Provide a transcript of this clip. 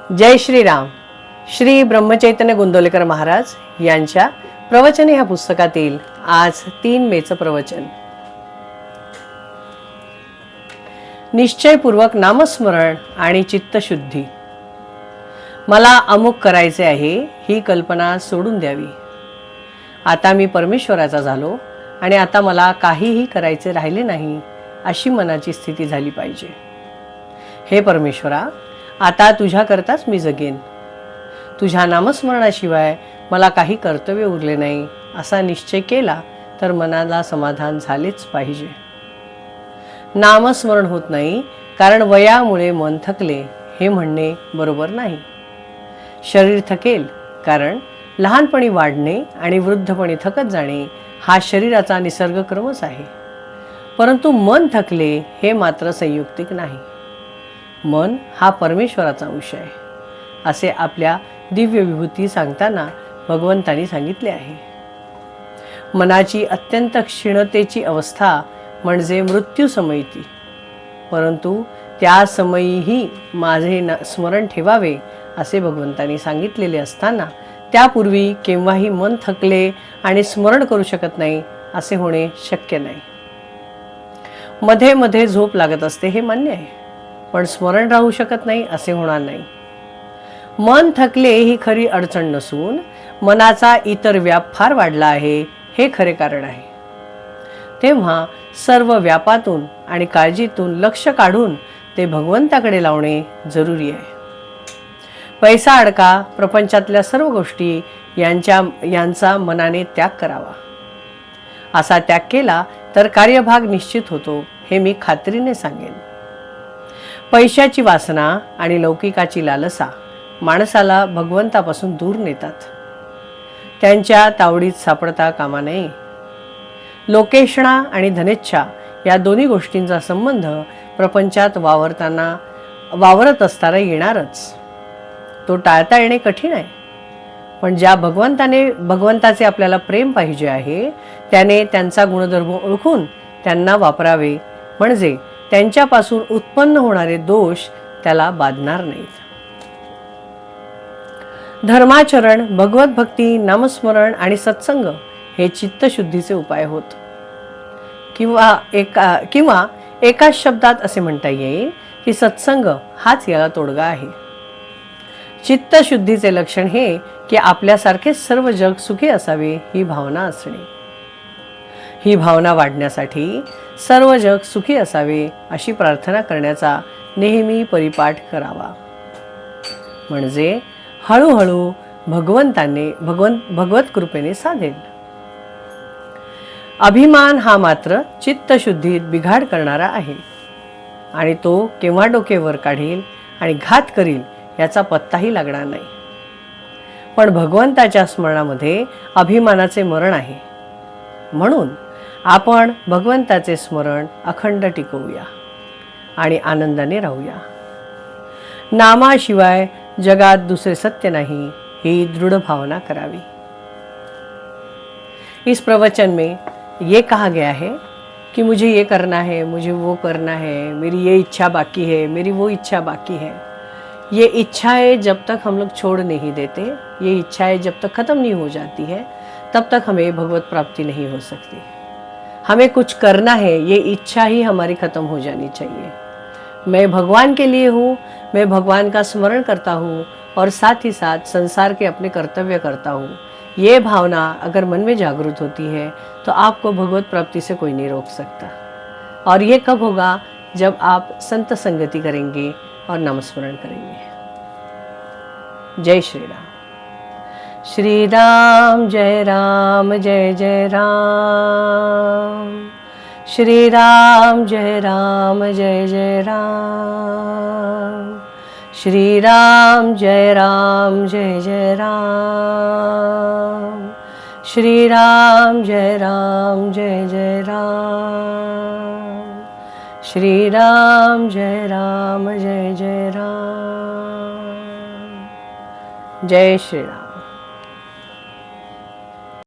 जय श्रीराम. श्री ब्रह्मचैतन्य गोंदवलेकर महाराज यांच्या प्रवचने ह्या पुस्तकातील आज 3 मेचं प्रवचन. निश्चयपूर्वक नामस्मरण आणि चित्तशुद्धी. मला अमुक करायचे आहे ही कल्पना सोडून द्यावी. आता मी परमेश्वराचा झालो आणि आता मला काहीही करायचे राहिले नाही अशी मनाची स्थिती झाली पाहिजे. हे परमेश्वरा, आता तुझ्याकरताच मी जगेन. तुझ्या नामस्मरणाशिवाय मला काही कर्तव्य उरले नाही असा निश्चय केला तर मनाला समाधान झालेच पाहिजे. नामस्मरण होत नाही कारण वयामुळे मन थकले हे म्हणणे बरोबर नाही. शरीर थकेल कारण लहानपणी वाढणे आणि वृद्धपणी थकत जाणे हा शरीराचा निसर्गक्रमच आहे. परंतु मन थकले हे मात्र संयुक्तिक नाही. मन हा परमेश्वराचा अंश आहे असे आपल्या दिव्य विभूती सांगताना भगवंतांनी सांगितले आहे. मनाची अत्यंत क्षीणतेची अवस्था म्हणजे मृत्यू समयी, परंतु त्या समयीही माझे स्मरण ठेवावे असे भगवंतांनी सांगितलेले असताना त्यापूर्वी केव्हाही मन थकले आणि स्मरण करू शकत नाही असे होणे शक्य नाही. मध्ये मध्ये झोप लागत असते हे मान्य आहे, पण स्मरण राहू शकत नाही असे होणार नाही. मन थकले ही खरी अडचण नसून मनाचा इतर व्याप फार वाढला आहे हे खरे कारण आहे. तेव्हा सर्व व्यापातून आणि काळजीतून लक्ष काढून ते भगवंताकडे लावणे जरुरी आहे. पैसा अडका, प्रपंचातल्या सर्व गोष्टी यांचा मनाने त्याग करावा. असा त्याग केला तर कार्यभाग निश्चित होतो हे मी खात्रीने सांगेन. पैशाची वासना आणि लौकिकाची लालसा माणसाला भगवंतापासून दूर नेतात. त्यांच्या तावडीत सापडता कामा नये. लोकेषणा आणि धनेच्छा या दोन्ही गोष्टींचा संबंध प्रपंचात वावरत असताना येणारच. तो टाळता येणे कठीण आहे, पण ज्या भगवंताचे आपल्याला प्रेम पाहिजे आहे त्याने त्यांचा गुणधर्म ओळखून त्यांना वापरावे, म्हणजे त्यांच्यापासून उत्पन्न होणारे दोष त्याला बाधणार नाहीत. धर्माचरण, भगवत भक्ती, नामस्मरण आणि सत्संग हे चित्तशुद्धीचे उपाय होत. किंवा एकाच शब्दात असे म्हणता येईल की सत्संग हाच याला तोडगा आहे. चित्तशुद्धीचे लक्षण हे की आपल्यासारखेच सर्व जग सुखी असावे ही भावना असणे. ही भावना वाढण्यासाठी सर्व जग सुखी असावे अशी प्रार्थना करण्याचा नेहमी परिपाठ करावा, म्हणजे हळूहळू भगवत कृपेने साधेल. अभिमान हा मात्र चित्तशुद्धीत बिघाड करणारा आहे आणि तो केव्हा डोके वर काढेल आणि घात करील याचा पत्ताही लागणार नाही. पण भगवंताच्या स्मरणामध्ये अभिमानाचे मरण आहे. म्हणून आपण भगवंताचे स्मरण अखंड टिकवूया आणि आनंदाने राहूया. नामाशिवाय जगात दुसरे सत्य नहीं ही दृढ़ भावना करावी. इस प्रवचन में ये कहा गया है कि मुझे ये करना है, मुझे वो करना है, मेरी ये इच्छा बाकी है, मेरी वो इच्छा बाकी है. ये इच्छाएं जब तक हम लोग छोड़ नहीं देते, ये इच्छाएं जब तक खत्म नहीं हो जाती है, तब तक हमें भगवत प्राप्ति नहीं हो सकती. हमें कुछ करना है, ये इच्छा ही हमारी खत्म हो जानी चाहिए. मैं भगवान के लिए हूँ, मैं भगवान का स्मरण करता हूँ और साथ ही साथ संसार के अपने कर्तव्य करता हूँ. ये भावना अगर मन में जागृत होती है तो आपको भगवत प्राप्ति से कोई नहीं रोक सकता. और ये कब होगा? जब आप संत संगति करेंगे और नामस्मरण करेंगे. जय श्री राम. श्री राम जय राम जय जय राम. श्री राम जय राम जय जय राम. श्री राम जय राम जय जय राम. श्री राम जय राम जय जय राम. श्री राम जय राम जय जय राम. जय श्री राम.